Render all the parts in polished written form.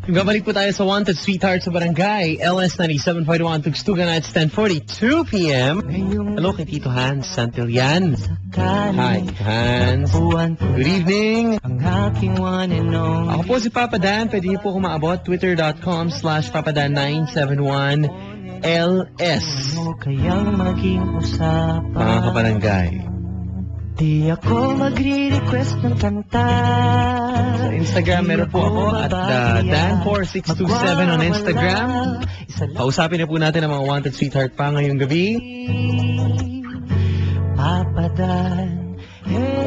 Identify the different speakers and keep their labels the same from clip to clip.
Speaker 1: Gabalik po tayo sa Wanted Sweetheart sa Barangay LS 97.1 Tugstugan at 10:42 p.m. Hello kay Tito Hans Santillan. Hi, Hans. Good evening. Ako po si Papa Dan. Pwede niyo po kumaabot. Twitter.com/papadan971LS. Mga kabarangay.
Speaker 2: Di ako magre-request ng kanta.
Speaker 1: Sa Instagram, meron po ako at Dan4627 on Instagram. Kausapin na po natin ang mga Wanted Sweetheart pa ngayong gabi.
Speaker 2: Papadan.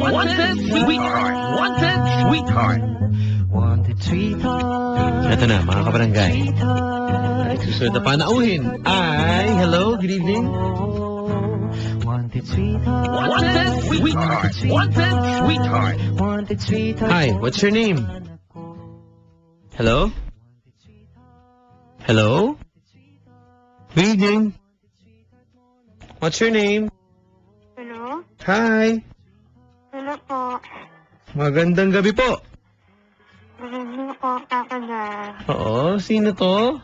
Speaker 3: Wanted Sweetheart! Wanted Sweetheart!
Speaker 2: Wanted Sweetheart.
Speaker 1: Ito na, mga kabarangay.
Speaker 2: Sweetheart.
Speaker 1: Susunod na panauhin ay, hello, good evening.
Speaker 2: Wanted Sweetheart.
Speaker 3: Wanted Sweetheart! Wanted Sweetheart!
Speaker 2: Wanted Sweetheart.
Speaker 1: Hi, what's your name? Hello? Hello? Good evening. What's your name?
Speaker 4: Hello?
Speaker 1: Hi.
Speaker 4: Hello po.
Speaker 1: Magandang gabi po.
Speaker 4: Hello po, Papadan.
Speaker 1: Oo, sino to?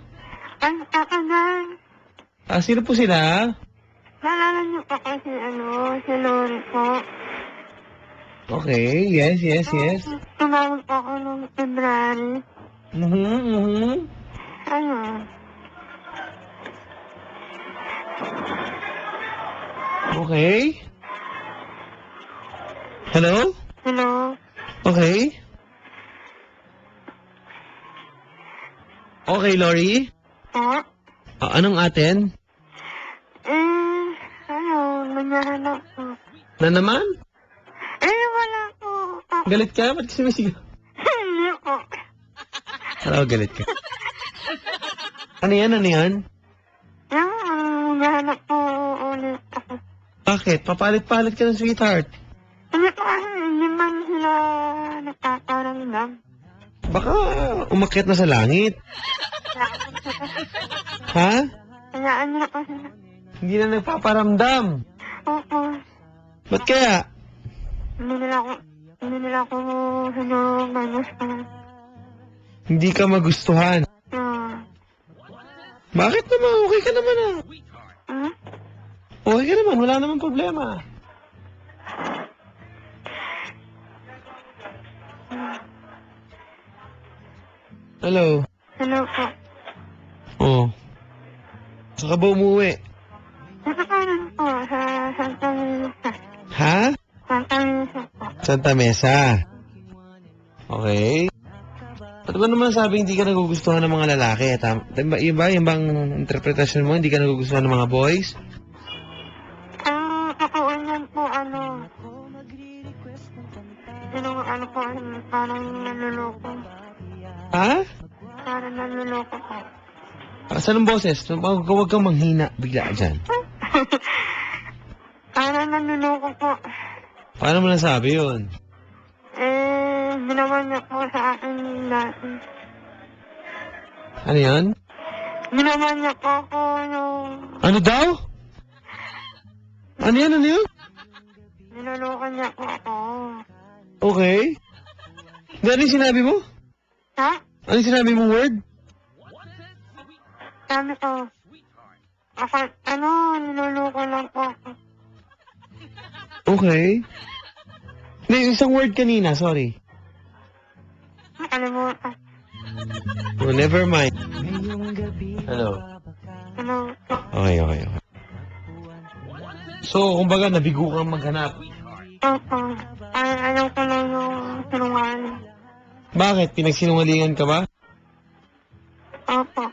Speaker 4: Ay, Papadan.
Speaker 1: Sino po sila?
Speaker 4: Naalala niyo po kasi si Lori po.
Speaker 1: Okay, yes.
Speaker 4: Tumawag po ako noong February. Ano?
Speaker 1: Okay. Hello?
Speaker 4: Hello?
Speaker 1: Okay. Okay, Lori?
Speaker 4: Po?
Speaker 1: Anong atin?
Speaker 4: Nanyahanap po.
Speaker 1: Na naman?
Speaker 4: Wala po.
Speaker 1: Galit ka? Ba't kasi may sigaw?
Speaker 4: Hindi po.
Speaker 1: Hello, galit ka. Ano yan?
Speaker 4: Nanyahanap po ulit ako.
Speaker 1: Bakit? Papalit-palit ka ng sweetheart.
Speaker 4: Hindi po kasi hindi man sila nagpaparamdam.
Speaker 1: Baka umakyat na sa langit. Ha?
Speaker 4: Kayaan nila po sila.
Speaker 1: Hindi na nagpaparamdam.
Speaker 4: Oo.
Speaker 1: Ba't kaya?
Speaker 4: Hindi nila ako siguro magusto.
Speaker 1: Hindi ka magustuhan. Bakit naman? Okay ka naman ah. Okay ka naman. Wala naman problema. Hello?
Speaker 4: Hello po.
Speaker 1: Oh. Saan ka ba umuwi?
Speaker 4: Dito pa rin po sa Santa Mesa.
Speaker 1: Ha?
Speaker 4: Santa Mesa po.
Speaker 1: Santa Mesa. Okay. Ba't ba naman sabi hindi ka nagugustuhan ng mga lalaki? Iba, yung bang interpretasyon mo, hindi ka nagugustuhan ng mga boys?
Speaker 4: Ang totoo niyan po, parang naluloko.
Speaker 1: Ha?
Speaker 4: Parang naluloko po.
Speaker 1: Saan ang boses? Huwag kang manghina bigla dyan.
Speaker 4: Parang naluloko po.
Speaker 1: Paano mo nasabi yun?
Speaker 4: Ginawa niya po sa akin dati.
Speaker 1: Ano yan?
Speaker 4: Ginawa niya po ako yung...
Speaker 1: Ano daw? Ano yan?
Speaker 4: Niloloko niya po ako.
Speaker 1: Okay. Ano yung sinabi mo?
Speaker 4: Ha?
Speaker 1: Ano yung sinabi mong word?
Speaker 4: Sabi ko, niloloko lang po ako.
Speaker 1: Okay. Hindi, isang word kanina, sorry.
Speaker 4: Nakalimutan.
Speaker 1: Oh, never mind. Hello.
Speaker 4: Hello po.
Speaker 1: Okay. So, kumbaga, nabigo kang maghanap.
Speaker 4: Opo. Ayaw ko lang yung sinungaling.
Speaker 1: Bakit? Pinagsinungalingan ka ba?
Speaker 4: Opo.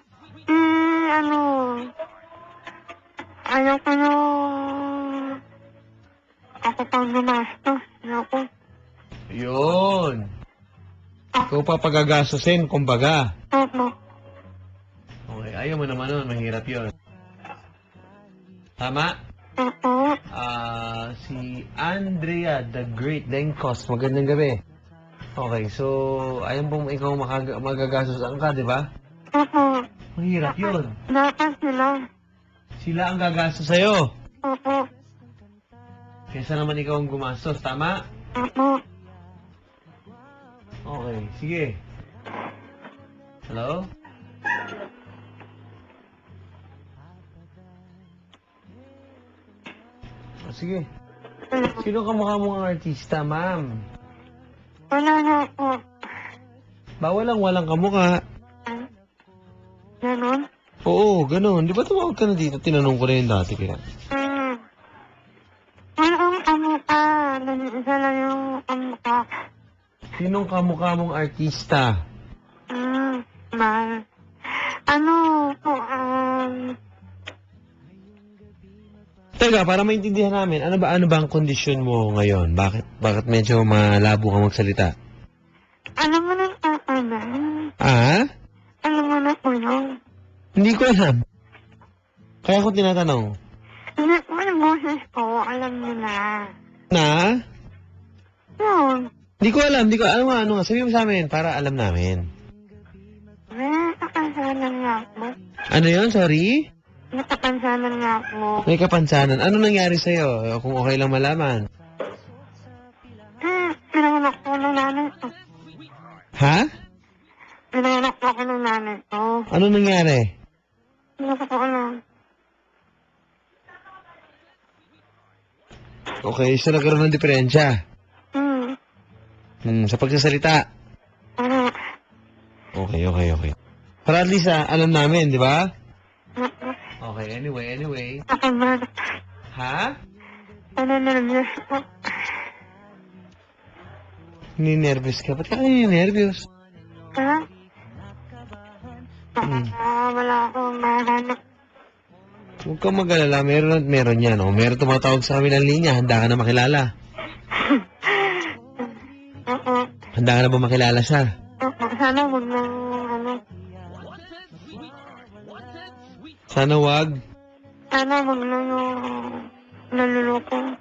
Speaker 4: Ayaw ko yung... Ako pang gumastos. Ako.
Speaker 1: Yun. Ikaw pa pagagasusin, kumbaga.
Speaker 4: Opo.
Speaker 1: Okay, ayaw mo naman nun. Mahirap yun. Tama?
Speaker 4: Opo.
Speaker 1: Si Andrea the Great Denkos. Magandang gabi. Okay, so, ayaw pong ikaw magagasusan ka, di ba?
Speaker 4: Opo.
Speaker 1: Mahirap yun.
Speaker 4: Dapat sila.
Speaker 1: Sila ang gagastos sa'yo.
Speaker 4: Opo.
Speaker 1: Kesa naman ikaw ang gumastos, tama?
Speaker 4: Opo.
Speaker 1: Okay, sige. Hello? Oh, sige. Sino kamukha mong artista, ma'am?
Speaker 4: Wala na po.
Speaker 1: Bawal ang walang kamukha.
Speaker 4: Ganon?
Speaker 1: Oo, ganun. Di ba tumawag ka na dito? Tinanong ko na yun dati kaya.
Speaker 4: Wala akong kamukha. Isa lang yung kamukha.
Speaker 1: Sinong kamukha mong artista?
Speaker 4: Mahal. Ano po,
Speaker 1: Teka, para maintindihan namin, ano ba ang kondisyon mo ngayon? Bakit medyo malabo ka magsalita?
Speaker 4: alam mo na ako na.
Speaker 1: Ah?
Speaker 4: Alam mo na po yun.
Speaker 1: Hindi ko alam. Kaya ako tinatanong.
Speaker 4: Hindi ko yung boses ko. Alam mo na.
Speaker 1: Na?
Speaker 4: Yun.
Speaker 1: Hindi ko alam. Ano nga. Sabi mo sa amin para alam namin.
Speaker 4: Nakapansanan nga ako.
Speaker 1: Ano yun? Sorry?
Speaker 4: Nakapansanan nga ako.
Speaker 1: May kapansanan. Ano nangyari sa'yo? Kung okay lang malaman.
Speaker 4: Pinanganak ko ng nanay ko.
Speaker 1: Ha?
Speaker 4: Pinanganak ko ako ng nanay ko.
Speaker 1: Ano nangyari?
Speaker 4: Hindi ko po alam.
Speaker 1: Okay, so nagkaroon ng diferensya. Sa pagsasalita. Okay. Para at least alam namin, di ba? Okay, anyway.
Speaker 4: Ako ba?
Speaker 1: Ha?
Speaker 4: Nervous po.
Speaker 1: Ninervous ka? Ba't ka ninervous?
Speaker 4: Ha? Wala akong mahanap.
Speaker 1: Huwag kang mag-alala, meron yan. O, meron tumatawag sa kami ng linya, handa ka na makilala.
Speaker 4: Oo.
Speaker 1: Handa ka na ba makilala siya?
Speaker 4: Oo. Sana huwag na,
Speaker 1: Sana wag.
Speaker 4: Sana huwag na yung naluloko.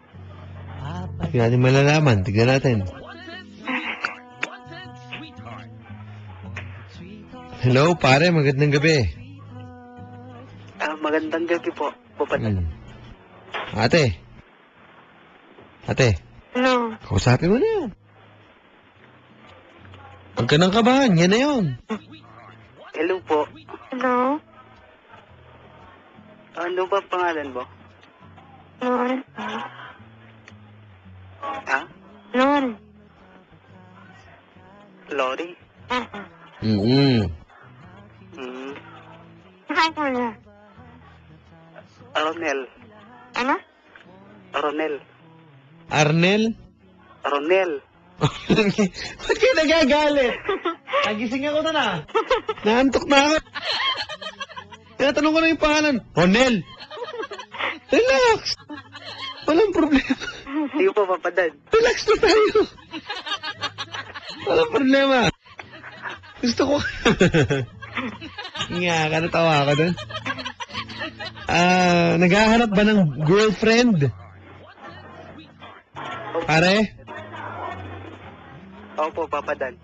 Speaker 1: Hindi natin malalaman. Tignan natin. Hello, pare. Magandang gabi.
Speaker 5: Magandang gabi po.
Speaker 1: Ate.
Speaker 4: Hello.
Speaker 1: Kausapin mo na yan. Huwag ka nang kabahan. Yan na yun.
Speaker 5: Hello po.
Speaker 4: Hello.
Speaker 5: Ano ba pangalan mo?
Speaker 4: Lord.
Speaker 5: Ha?
Speaker 4: Lord.
Speaker 5: Lori?
Speaker 4: Saan ko na?
Speaker 5: Ronel.
Speaker 4: Ano?
Speaker 5: Ronel.
Speaker 1: Arnel?
Speaker 5: Ronel.
Speaker 1: Ba't kayo nagagalit? Nagising ako na. Naantok na ako. Tinatanong ko na yung pangalan. Ronel. Relax. Walang problema.
Speaker 5: Hindi ko pa papadad.
Speaker 1: Relax na tayo. Walang problema. Gusto ko. Nga, natawa ako dun. Naghahanap ba ng girlfriend? Pare?
Speaker 5: Opo, papadad.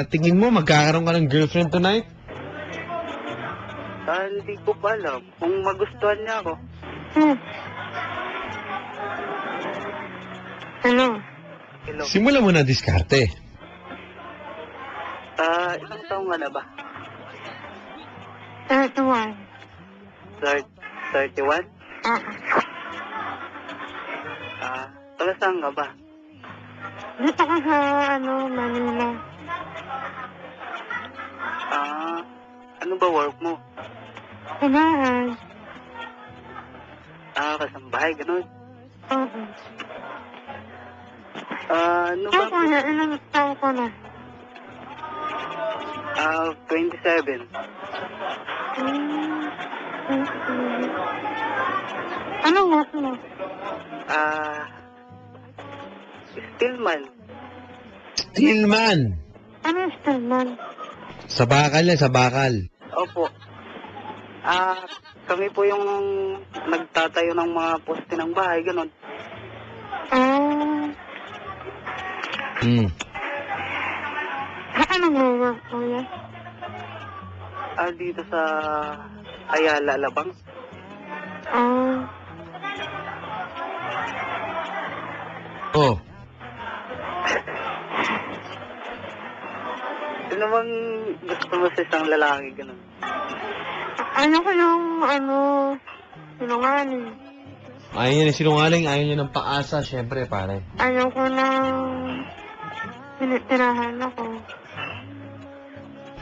Speaker 1: Tingin mo magkakaroon ka ng girlfriend tonight?
Speaker 5: Hindi ko pa alam kung magustuhan niya ako.
Speaker 4: Hello.
Speaker 5: Hello.
Speaker 1: Simula mo na diskarte.
Speaker 5: Ilang taong ka na ba?
Speaker 4: 31.
Speaker 5: 31? Taga saan ka ba?
Speaker 4: Dito ka sa, Manila.
Speaker 5: Ano ba work mo?
Speaker 4: Sa bahay.
Speaker 5: Kasambahay, ganun.
Speaker 4: Oo.
Speaker 5: Ano ba?
Speaker 4: Ako na, ilang taon ko na.
Speaker 5: 27.
Speaker 4: Ano work mo?
Speaker 5: Stillman.
Speaker 1: Stillman.
Speaker 4: Ano Stillman?
Speaker 1: Sa bakal yan, sa bakal.
Speaker 5: Opo. Kami po yung nagtatayo ng mga poste ng bahay, ganun.
Speaker 4: Saan nag-work ko yan?
Speaker 5: Dito sa Ayala, Alabang.
Speaker 1: Oh.
Speaker 5: Ano bang gusto mo sa isang lalaki, ganun?
Speaker 4: Ayoko yung, sinungaling.
Speaker 1: Ayaw niya ng sinungaling, ayaw niya ng paasa, syempre, pare.
Speaker 4: Ayoko ng pinitirahan ako.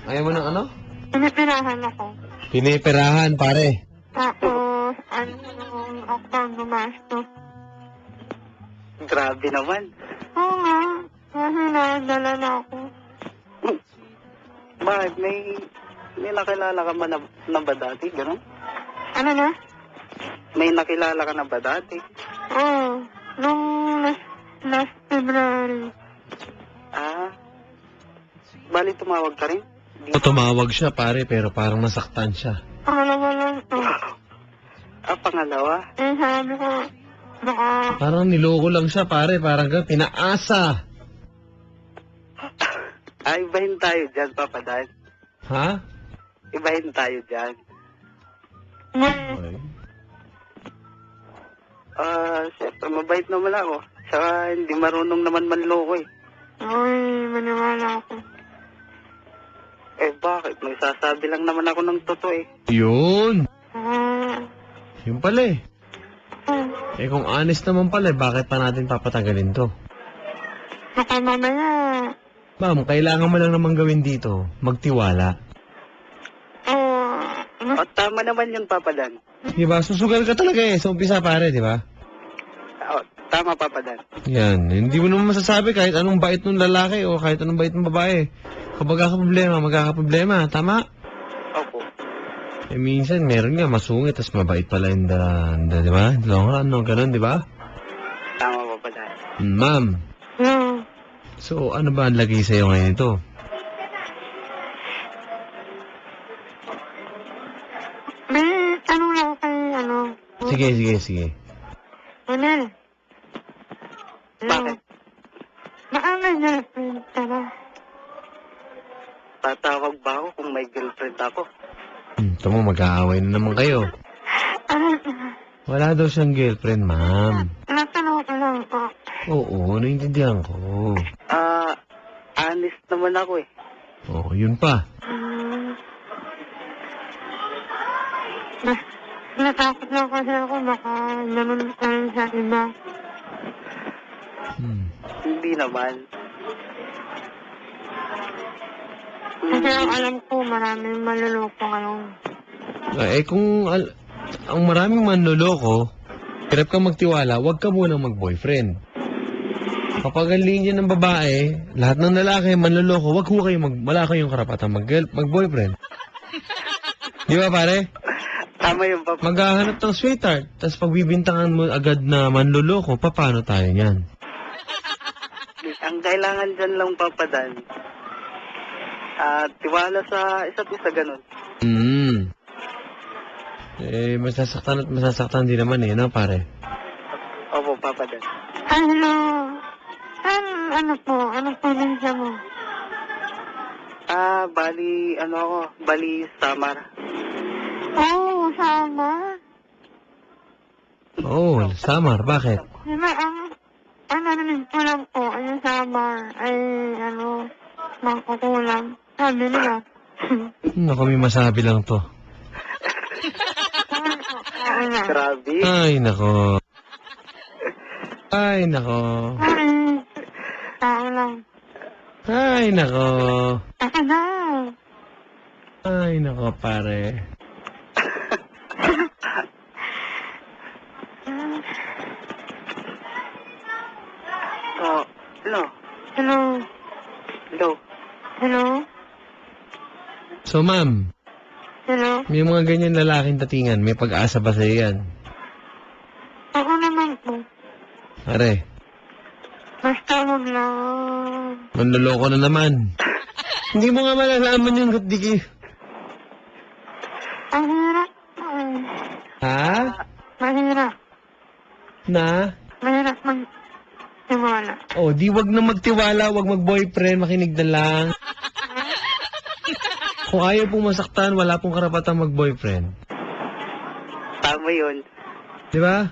Speaker 1: Ayaw mo ng ano?
Speaker 4: Pinitirahan ako.
Speaker 1: Piniperahan, pare.
Speaker 4: Tapos, yung ako ang gumastos.
Speaker 5: Grabe naman.
Speaker 4: Oo nga. Kasi nadala na ako.
Speaker 5: Bakit? May nakilala ka na ba dati, ganun?
Speaker 4: Ano na?
Speaker 5: May nakilala ka na ba dati?
Speaker 4: Oo. Nung last February.
Speaker 5: Ah, bali tumawag ka rin?
Speaker 1: O, tumawag siya, pare, pero parang nasaktan siya.
Speaker 4: Pangalawa lang to.
Speaker 5: Ah, pangalawa?
Speaker 4: Eh, sabi ko, baka,
Speaker 1: Parang niloko lang siya, pare, parang pinaasa.
Speaker 5: Ah, ibahin tayo dyan, Papa Dan.
Speaker 1: Ha?
Speaker 5: Ibahin tayo dyan.
Speaker 1: Okay.
Speaker 5: Siyempre, mabait naman ako. Saka hindi marunong naman manloko eh.
Speaker 4: uy, maniwala ako.
Speaker 5: Eh, bakit? May sasabi lang naman ako ng totoo eh.
Speaker 1: Yun.
Speaker 4: Ah,
Speaker 1: Yun pala eh.
Speaker 4: ah,
Speaker 1: Eh kung honest naman pala, bakit pa natin papatagalin to?
Speaker 4: baka mamaya,
Speaker 1: Ma'am, kailangan mo lang naman gawin dito, magtiwala.
Speaker 5: O, tama naman yun, Papa Dan.
Speaker 1: Diba? Susugal ka talaga eh, sa umpisa pare, diba?
Speaker 5: O, tama, Papa Dan.
Speaker 1: Yan, hindi mo naman masasabi kahit anong bait ng lalaki o kahit anong bait ng babae. Kapag magkakaproblema, magkakaproblema, tama?
Speaker 5: Opo.
Speaker 1: Eh minsan, meron nga masungit, tas mabait pala in the diba? Long run, no? Ganun, diba?
Speaker 5: Tama, Papa Dan.
Speaker 1: Ma'am,
Speaker 4: no.
Speaker 1: so ano ba ang lagay sa'yo ngayon ito?
Speaker 4: May, tanong lang kay,
Speaker 1: Sige, sige, sige.
Speaker 4: Manel.
Speaker 5: Bakit?
Speaker 4: Baka may girlfriend ka ba?
Speaker 5: Tatawag ba ako kung may girlfriend ako?
Speaker 1: Ito mo, mag-aaway na naman kayo.
Speaker 4: Ano,
Speaker 1: Wala daw siyang girlfriend, ma'am.
Speaker 4: natanong ko lang po.
Speaker 1: Oo, naiintindihan ko.
Speaker 5: Honest naman ako eh.
Speaker 1: Oo, yun pa.
Speaker 4: Natakot lang kasi ako, baka naman tayo sa iba.
Speaker 5: Hindi naman.
Speaker 4: Kasi ang alam ko, maraming maluloko ngayon.
Speaker 1: Kung ang maraming manloloko, hirap kang magtiwala, huwag ka munang mag-boyfriend. Kapag ang linya ng babae, lahat ng lalaki manloloko, wala kayong karapatan mag-boyfriend. Di ba pare?
Speaker 5: Tama yung Papa.
Speaker 1: Maghahanap ng sweetheart, tapos pagbibintangan mo agad na manloloko, paano tayo niyan?
Speaker 5: Ang kailangan dyan lang, Papa Dan, tiwala sa isa't isa ganun.
Speaker 1: Eh, masasaktan at masasaktan din naman eh, no pare?
Speaker 5: Opo, Papa Dan.
Speaker 4: Hello. Ano po? Anong probinsya mo?
Speaker 5: Bali Samar.
Speaker 4: Oh, sama.
Speaker 1: Oo, Samar, bakit?
Speaker 4: Diba, ang narinig ko lang po, yung Samar ay, mangkukulam. Sabi nila.
Speaker 1: Naku, may masabi lang to.
Speaker 4: Oo na.
Speaker 5: Grabe.
Speaker 1: Ay, nako. Ay, nako.
Speaker 4: Sorry. Tao lang.
Speaker 1: Ay, nako.
Speaker 4: Ako na.
Speaker 1: Ay, nako, pare.
Speaker 5: Hello.
Speaker 4: Hello.
Speaker 5: Hello.
Speaker 4: Hello.
Speaker 1: So, ma'am,
Speaker 4: Hello.
Speaker 1: may mga ganyan lalaking datingan, may pag-asa ba sa'yo yan?
Speaker 4: Ako naman po.
Speaker 1: Pare,
Speaker 4: Basta wag lang.
Speaker 1: manloloko na naman. Hindi mo nga malalaman yun, ba't di kayo?
Speaker 4: Ang hirap.
Speaker 1: Ha?
Speaker 4: Mahirap.
Speaker 1: Na?
Speaker 4: Mahirap mag-tiwala.
Speaker 1: Oh, di wag na magtiwala, wag mag-boyfriend, makinig na lang. Kung ayaw pong masaktan, wala pong karapatang mag-boyfriend.
Speaker 5: Tama yun.
Speaker 1: Di ba?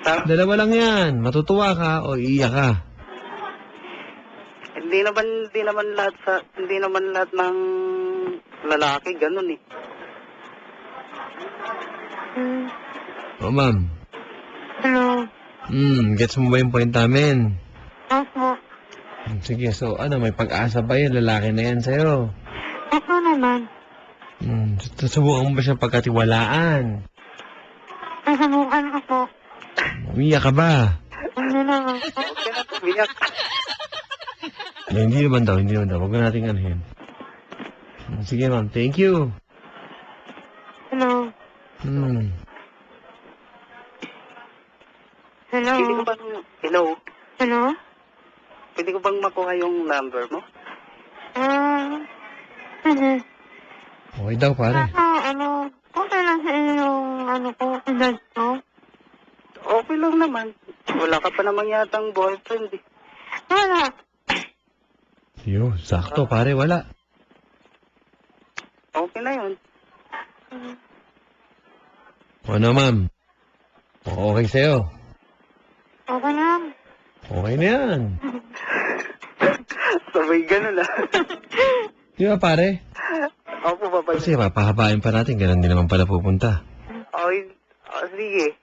Speaker 5: Tama.
Speaker 1: Dalawa lang yan. Matutuwa ka o iiyak ka.
Speaker 5: Hindi naman lahat ng lalaki ganun eh.
Speaker 1: Oh, ma'am.
Speaker 4: Hello.
Speaker 1: Gets mo ba yung point namin?
Speaker 4: Opo.
Speaker 1: Sige, so may pag-asa ba yan? Lalaki na yan sa'yo.
Speaker 4: Opo naman.
Speaker 1: Susubukan mo ba siyang pagkatiwalaan?
Speaker 4: Nasubukan ko po.
Speaker 1: Umiyak ka ba?
Speaker 4: Hindi naman.
Speaker 5: Okay na, biyak.
Speaker 1: Hindi naman daw. Huwag na natin anuhin. Sige, ma'am. Thank you.
Speaker 4: Hello. Hello.
Speaker 5: Hello?
Speaker 4: Hello.
Speaker 5: Pwede ko bang makuha yung number mo?
Speaker 4: Sige.
Speaker 1: Okay daw, pare.
Speaker 4: Okay lang sa inyo yung ko, edad ko.
Speaker 5: Okay lang naman. Wala ka pa namang yatang boyfriend eh.
Speaker 4: Wala.
Speaker 1: Sakto, pare. Wala.
Speaker 5: Okay na yun.
Speaker 1: Ano, ma'am? Okay sa'yo.
Speaker 4: Okay na.
Speaker 1: Okay na yan.
Speaker 5: Sabay ganun ah.
Speaker 1: Di ba, pare?
Speaker 5: Opo, Papa.
Speaker 1: Kasi papahabain pa natin. Ganun din naman pala pupunta.
Speaker 5: Okay. Sige.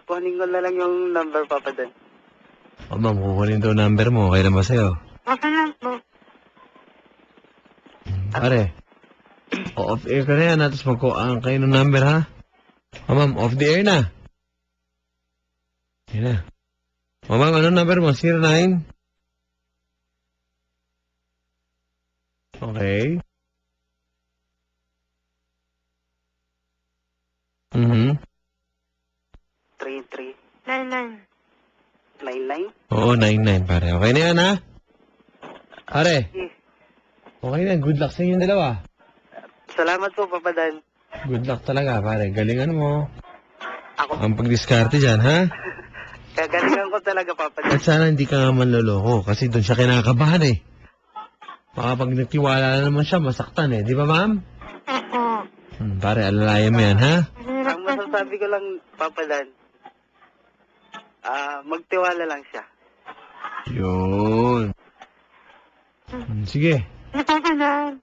Speaker 5: Kuhanin ko na lang yung number, Papa, Dan.
Speaker 1: Ma'am, kukunin daw number mo. Okay na ba sa'yo?
Speaker 4: Okay lang po.
Speaker 1: Pare. Off air ka na yan. Tapos magkuhaan kayo ng number, ha? Ma'am, off the air na. Yan na. Ma'am, anong number mo? 09? Okay.
Speaker 5: 33.
Speaker 4: 99.
Speaker 5: 99?
Speaker 1: Oo, 99, pare. Okay na yan, ha? Pare.
Speaker 5: Sige.
Speaker 1: Okay na. Good luck sa inyong dalawa.
Speaker 5: Salamat po, Papa Dan.
Speaker 1: Good luck talaga, pare. Galingan mo.
Speaker 5: Ako,
Speaker 1: Ang pagdiskarte dyan, ha?
Speaker 5: kagalingan ko talaga, Papa Dan.
Speaker 1: At sana hindi ka nga manloloko kasi doon siya kinakabahan, eh. Baka pag nagtiwala na naman siya, masaktan, eh. Di ba, ma'am?
Speaker 4: Opo.
Speaker 1: Pare, alalayan mo yan, ha?
Speaker 5: Ang masasabi ko lang, Papa Dan, magtiwala lang siya.
Speaker 1: Yun. Sige.
Speaker 4: Okay na.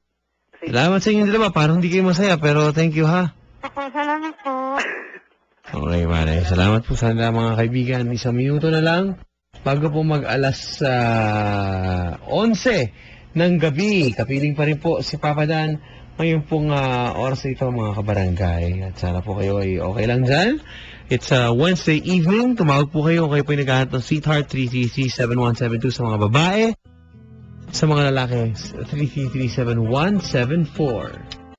Speaker 1: Salamat sa inyong dalawa. Parang hindi kayo masaya, pero thank you, ha?
Speaker 4: Okay, salamat po.
Speaker 1: Okay, pare. Salamat po sa mga kaibigan. 1 minuto na lang bago po mag-alas 11 ng gabi. Kapiling pa rin po si Papa Dan. Ngayon pong oras na ito, mga kabarangay. At sana po kayo ay okay lang dyan. It's Wednesday evening. Tumawag po kayo. Kayo po ay naghahanap ng Sweetheart 333-7172 sa mga babae. Sa mga lalaki, 333-7174.